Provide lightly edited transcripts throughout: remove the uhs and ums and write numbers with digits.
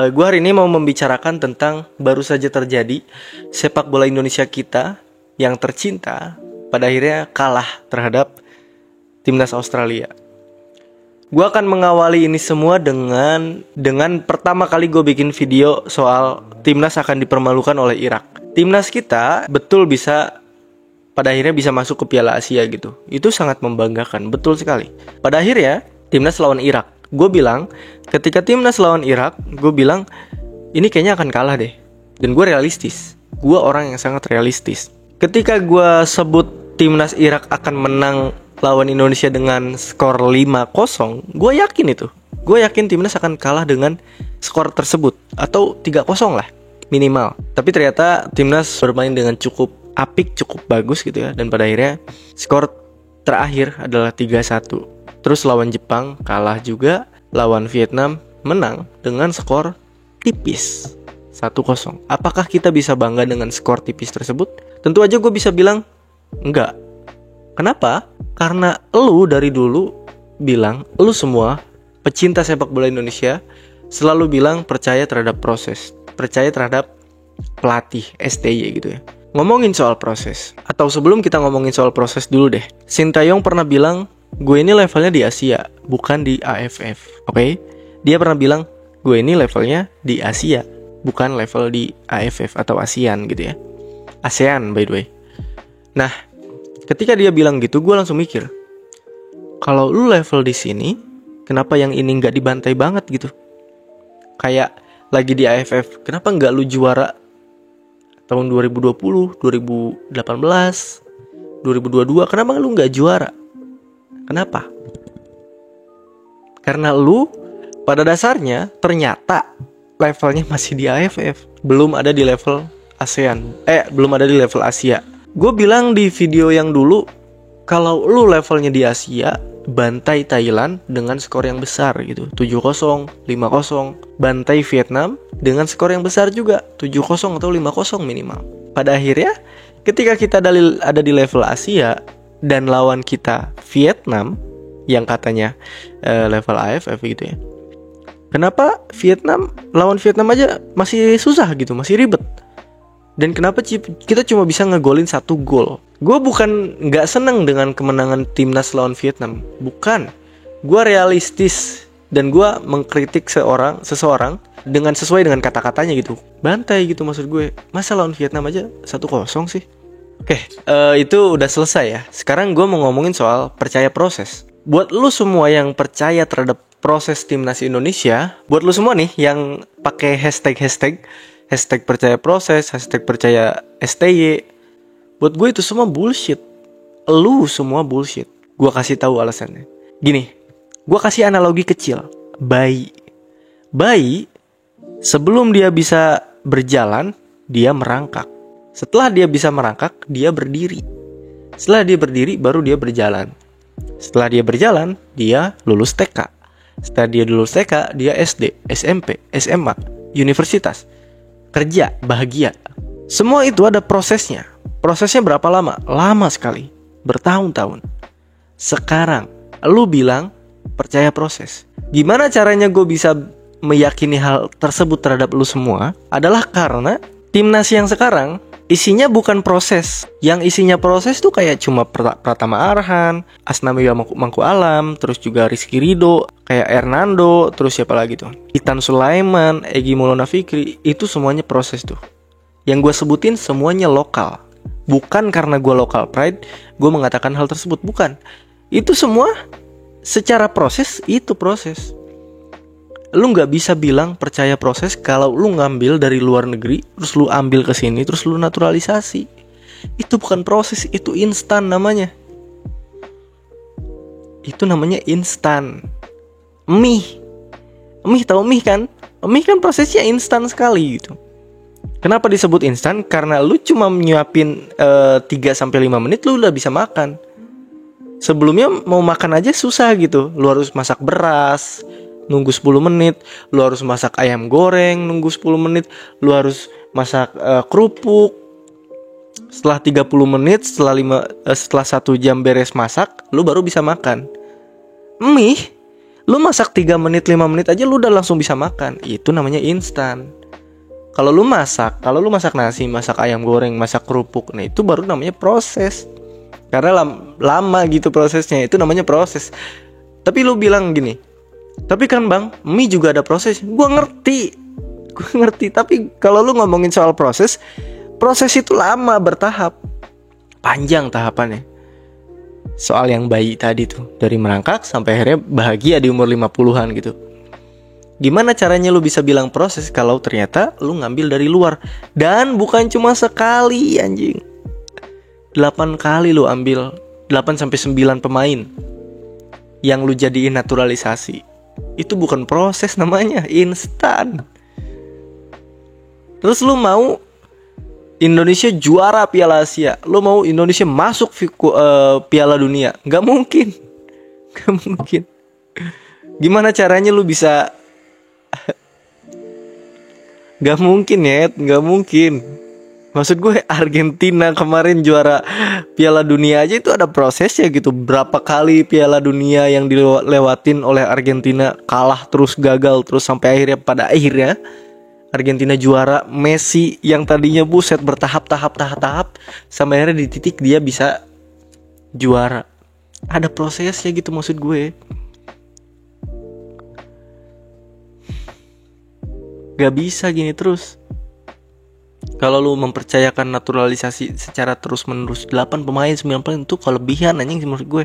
Gue hari ini mau membicarakan tentang baru saja terjadi sepak bola Indonesia kita yang tercinta pada akhirnya kalah terhadap timnas Australia. Gue akan mengawali ini semua dengan pertama kali gue bikin video soal timnas akan dipermalukan oleh Irak. Timnas kita betul bisa pada akhirnya bisa masuk ke Piala Asia gitu. Itu sangat membanggakan, betul sekali. Pada akhirnya timnas lawan Irak. Gue bilang ketika timnas lawan Irak, gue bilang ini kayaknya akan kalah deh. Dan gue realistis. Gue orang yang sangat realistis. Ketika gue sebut timnas Irak akan menang lawan Indonesia dengan skor 5-0, gue yakin itu. Gue yakin timnas akan kalah dengan skor tersebut. Atau 3-0 lah minimal. Tapi ternyata timnas bermain dengan cukup apik, cukup bagus gitu ya. Dan pada akhirnya skor terakhir adalah 3-1. Terus lawan Jepang kalah juga, lawan Vietnam menang dengan skor tipis 1-0. Apakah kita bisa bangga dengan skor tipis tersebut? Tentu aja gue bisa bilang enggak. Kenapa? Karena lu dari dulu bilang, lu semua pecinta sepak bola Indonesia selalu bilang percaya terhadap proses, percaya terhadap pelatih STY gitu ya. Ngomongin soal proses, atau sebelum kita ngomongin soal proses dulu deh, Sintayong pernah bilang, gue ini levelnya di Asia, bukan di AFF. Oke? Dia pernah bilang, gue ini levelnya di Asia, bukan level di AFF atau ASEAN gitu ya. ASEAN by the way. Nah, ketika dia bilang gitu, gue langsung mikir, kalau lu level di sini, kenapa yang ini nggak dibantai banget gitu? Kayak lagi di AFF, kenapa nggak lu juara tahun 2020, 2018, 2022? Kenapa lu nggak juara? Kenapa? Karena lu pada dasarnya ternyata levelnya masih di AFF, belum ada di level ASEAN, belum ada di level Asia. Gue bilang di video yang dulu, kalau lu levelnya di Asia, bantai Thailand dengan skor yang besar gitu, 7-0, 5-0. Bantai Vietnam dengan skor yang besar juga, 7-0 atau 5-0 minimal. Pada akhirnya, ketika kita ada di level Asia dan lawan kita Vietnam yang katanya level AFF gitu ya. Kenapa lawan Vietnam aja masih susah gitu, masih ribet. Dan kenapa kita cuma bisa ngegolin 1 gol? Gue bukan gak seneng dengan kemenangan timnas lawan Vietnam, bukan. Gue realistis dan gue mengkritik seseorang dengan sesuai dengan kata-katanya gitu. Bantai gitu maksud gue. Masa lawan Vietnam aja 1-0 sih? Oke, itu udah selesai ya. Sekarang gue mau ngomongin soal percaya proses. Buat lu semua yang percaya terhadap proses timnas Indonesia, buat lu semua nih yang pakai hashtag percaya proses, hashtag percaya STY, buat gue itu semua bullshit. Lu semua bullshit. Gue kasih tahu alasannya. Gini, gue kasih analogi kecil. Bayi sebelum dia bisa berjalan, dia merangkak. Setelah dia bisa merangkak, dia berdiri. Setelah dia berdiri, baru dia berjalan. Setelah dia berjalan, dia lulus TK. Setelah dia lulus TK, dia SD, SMP, SMA, universitas, kerja, bahagia. Semua itu ada prosesnya. Prosesnya berapa lama? Lama sekali, bertahun-tahun. Sekarang, lu bilang percaya proses. Gimana caranya gue bisa meyakini hal tersebut terhadap lu semua? Adalah karena timnas yang sekarang isinya bukan proses. Yang isinya proses tuh kayak cuma Pratama Arhan, Asnawi Mangku Alam, terus juga Rizky Ridho, kayak Hernando, terus siapa lagi tuh? Itan Sulaiman, Egy Maulana Fikri, itu semuanya proses tuh. Yang gue sebutin semuanya lokal. Bukan karena gue local pride, gue mengatakan hal tersebut, bukan. Itu semua secara proses, itu proses. Lu gak bisa bilang percaya proses kalau lu ngambil dari luar negeri, terus lu ambil ke sini, terus lu naturalisasi. Itu bukan proses, itu instan namanya. Itu namanya instan. Mie tahu mie kan? Mie kan prosesnya instan sekali gitu. Kenapa disebut instan? Karena lu cuma nyuapin 3-5 menit lu udah bisa makan. Sebelumnya mau makan aja susah gitu. Lu harus masak beras, nunggu 10 menit. Lu harus masak ayam goreng, nunggu 10 menit. Lu harus masak kerupuk. Setelah 30 menit, setelah 1 jam beres masak, lu baru bisa makan. Mie, Lu masak 3 menit 5 menit aja lu udah langsung bisa makan. Itu namanya instan. Kalau lu masak nasi, masak ayam goreng, masak kerupuk, nah itu baru namanya proses. Karena lama gitu prosesnya, itu namanya proses. Tapi lu bilang gini, tapi kan bang, mie juga ada proses. Gue ngerti, tapi kalau lu ngomongin soal proses itu lama, bertahap, panjang tahapannya. Soal yang bayi tadi tuh, dari merangkak sampai akhirnya bahagia di umur 50-an gitu. Gimana caranya lu bisa bilang proses kalau ternyata lu ngambil dari luar? Dan bukan cuma sekali anjing, 8 kali lu ambil, 8-9 pemain yang lu jadiin naturalisasi. Itu bukan proses namanya, instan. Terus lu mau Indonesia juara Piala Asia, lu mau Indonesia masuk Piala Dunia? Gak mungkin. Gimana caranya lu bisa? Gak mungkin. Maksud gue, Argentina kemarin juara Piala Dunia aja itu ada prosesnya gitu. Berapa kali Piala Dunia yang dilewatin oleh Argentina, kalah terus, gagal terus, sampai akhirnya pada akhirnya Argentina juara. Messi yang tadinya buset bertahap sampai akhirnya di titik dia bisa juara. Ada prosesnya gitu maksud gue. Gak bisa gini terus. Kalau lu mempercayakan naturalisasi secara terus menerus, 8 pemain 9 pemain itu kelebihan anjing menurut gue.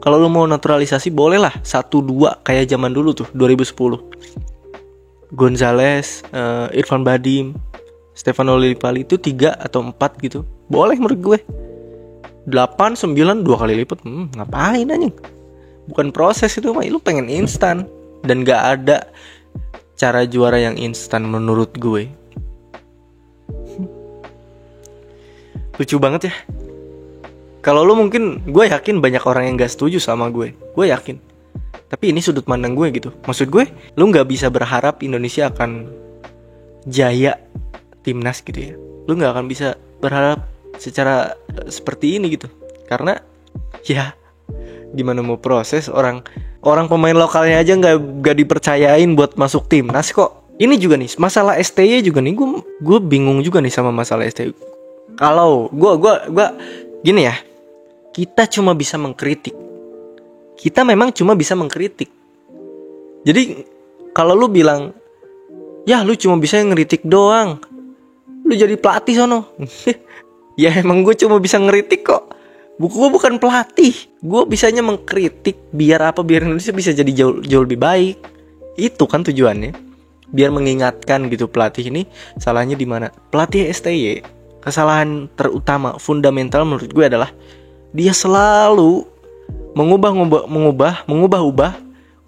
Kalau lu mau naturalisasi bolehlah 1-2 kayak zaman dulu tuh 2010. Gonzales, Irfan Badim, Stefano Lillipali itu 3 atau 4 gitu. Boleh menurut gue. 8, 9 2 kali lipat. Ngapain anjing? Bukan proses itu mah, lu pengen instan. Dan gak ada cara juara yang instan menurut gue. Lucu banget ya. Kalau lu mungkin, gue yakin banyak orang yang gak setuju sama gue. Gue yakin. Tapi ini sudut pandang gue gitu. Maksud gue, lu gak bisa berharap Indonesia akan jaya timnas gitu ya. Lu gak akan bisa berharap secara seperti ini gitu. Karena ya gimana mau proses orang pemain lokalnya aja nggak dipercayain buat masuk timnas kok. Ini juga nih masalah STY juga nih, gue bingung juga nih sama masalah STY. Kalau gue gini ya, kita cuma bisa mengkritik. Kita memang cuma bisa mengkritik. Jadi kalau lu bilang, ya lu cuma bisa ngeritik doang, lu jadi pelatih sono. Ya emang gue cuma bisa ngeritik kok. Gue bukan pelatih. Gue bisanya mengkritik. Biar apa? Biar Indonesia bisa jadi jauh lebih baik. Itu kan tujuannya. Biar mengingatkan gitu pelatih ini salahnya di mana. Pelatih STY, kesalahan terutama fundamental menurut gue adalah dia selalu mengubah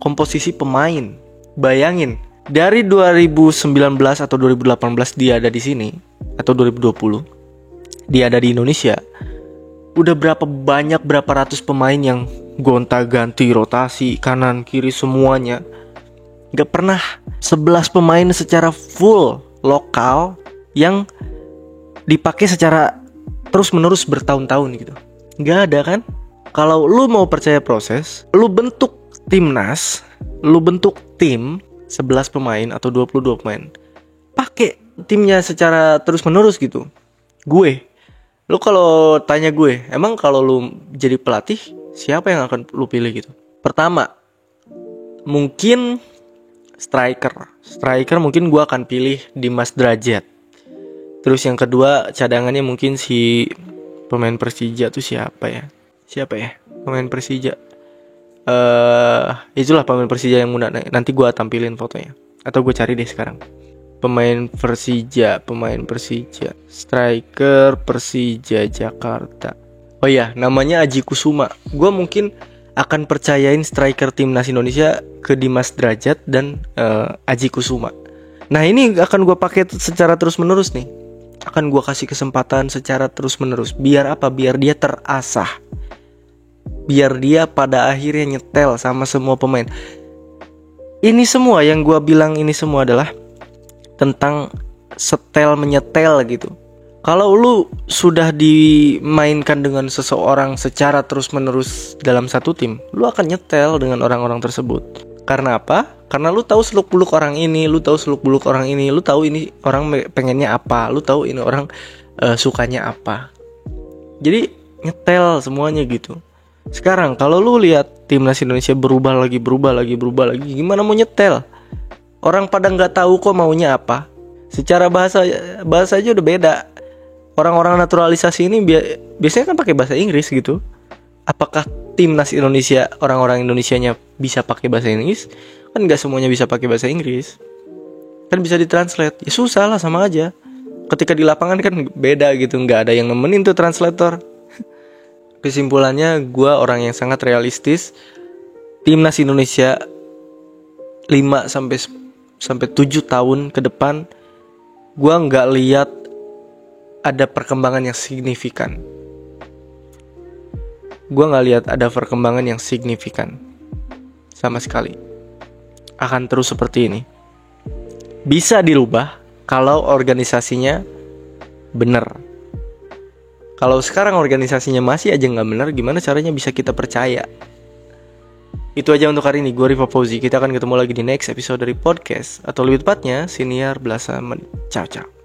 komposisi pemain. Bayangin, dari 2019 atau 2018 dia ada di sini, atau 2020 dia ada di Indonesia. Udah berapa ratus pemain yang gonta-ganti, rotasi, kanan, kiri semuanya. Gak pernah 11 pemain secara full lokal yang dipakai secara terus-menerus bertahun-tahun gitu. Gak ada kan? Kalau lu mau percaya proses, lu bentuk timnas, lu bentuk tim 11 pemain atau 22 pemain. Pakai timnya secara terus-menerus gitu. Lu kalau tanya gue, emang kalau lu jadi pelatih, siapa yang akan lu pilih gitu? Pertama, mungkin striker mungkin gue akan pilih Dimas Drajat. Terus yang kedua, cadangannya mungkin si pemain Persija tuh siapa ya? Pemain Persija. Itulah pemain Persija yang muda. Nanti gue tampilin fotonya. Atau gue cari deh sekarang. Pemain Persija, striker Persija Jakarta. Oh iya, namanya Aji Kusuma. Gue mungkin akan percayain striker timnas Indonesia ke Dimas Drajat dan Aji Kusuma. Nah ini akan gue pakai secara terus menerus nih. Akan gue kasih kesempatan secara terus menerus. Biar apa? Biar dia terasah. Biar dia pada akhirnya nyetel sama semua pemain. Ini semua yang gue bilang ini semua adalah tentang setel menyetel gitu. Kalau lu sudah dimainkan dengan seseorang secara terus menerus dalam satu tim, lu akan nyetel dengan orang-orang tersebut. Karena apa? Karena lu tahu seluk-beluk orang ini, lu tahu seluk-beluk orang ini, lu tahu ini orang pengennya apa, lu tahu ini orang sukanya apa. Jadi nyetel semuanya gitu. Sekarang kalau lu lihat timnas Indonesia berubah lagi, gimana mau nyetel? Orang pada nggak tahu kok maunya apa. Secara bahasa aja udah beda. Orang-orang naturalisasi ini biasanya kan pakai bahasa Inggris gitu. Apakah timnas Indonesia, orang-orang Indonesianya bisa pakai bahasa Inggris? Kan nggak semuanya bisa pakai bahasa Inggris. Kan bisa ditranslate. Ya susah lah, sama aja. Ketika di lapangan kan beda gitu, nggak ada yang nemenin tuh translator. Kesimpulannya, gue orang yang sangat realistis. Timnas Indonesia 5 sampai 7 tahun ke depan, gue nggak lihat ada perkembangan yang signifikan. Gue nggak lihat ada perkembangan yang signifikan sama sekali. Akan terus seperti ini. Bisa dirubah kalau organisasinya benar. Kalau sekarang organisasinya masih aja nggak benar, gimana caranya bisa kita percaya? Itu aja untuk hari ini. Gue Riva Fauzi. Kita akan ketemu lagi di next episode dari podcast, atau lebih tepatnya Siniar Belasan Menit. Ciao.